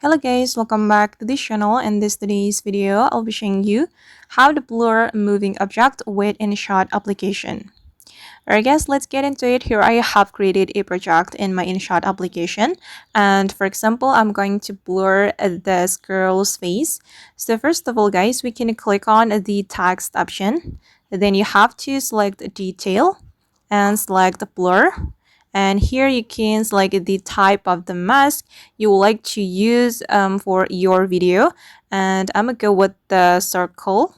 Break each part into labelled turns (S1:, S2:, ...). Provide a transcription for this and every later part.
S1: Hello guys, welcome back to this channel. In today's video, I'll be showing you how to blur a moving object with InShot application. Alright guys, let's get into it. Here I have created a project in my InShot application, and for example, I'm going to blur this girl's face. So first of all guys, we can click on the text option. Then you have to select detail and select blur, and here you can select the type of the mask you would like to use for your video, and I'm gonna go with the circle.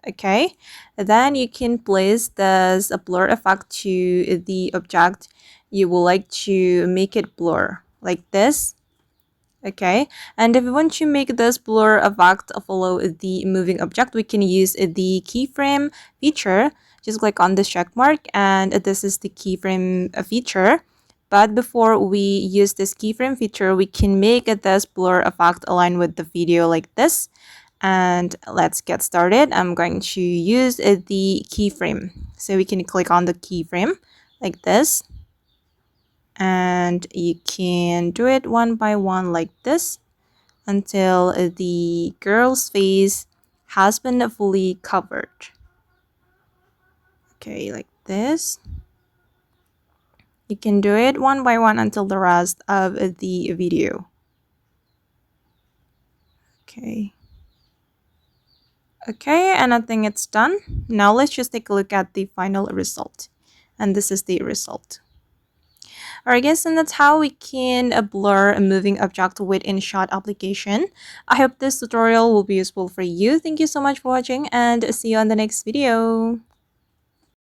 S1: Okay, then you can place this blur effect to the object you would like to make it blur like this. Okay, and if we want to make this blur effect follow the moving object, we can use the keyframe feature. Just click on this check mark, and this is the keyframe feature. But before we use this keyframe feature, we can make this blur effect align with the video like this. And let's get started. I'm going to use the keyframe. So we can click on the keyframe like this, and you can do it one by one like this until the girl's face has been fully covered. Okay, like this. You can do it one by one until the rest of the video. Okay. Okay, and I think it's done. Now let's just take a look at the final result. And this is the result. Alright guys, and that's how we can blur a moving object with InShot application. I hope this tutorial will be useful for you. Thank you so much for watching, and see you on the next video.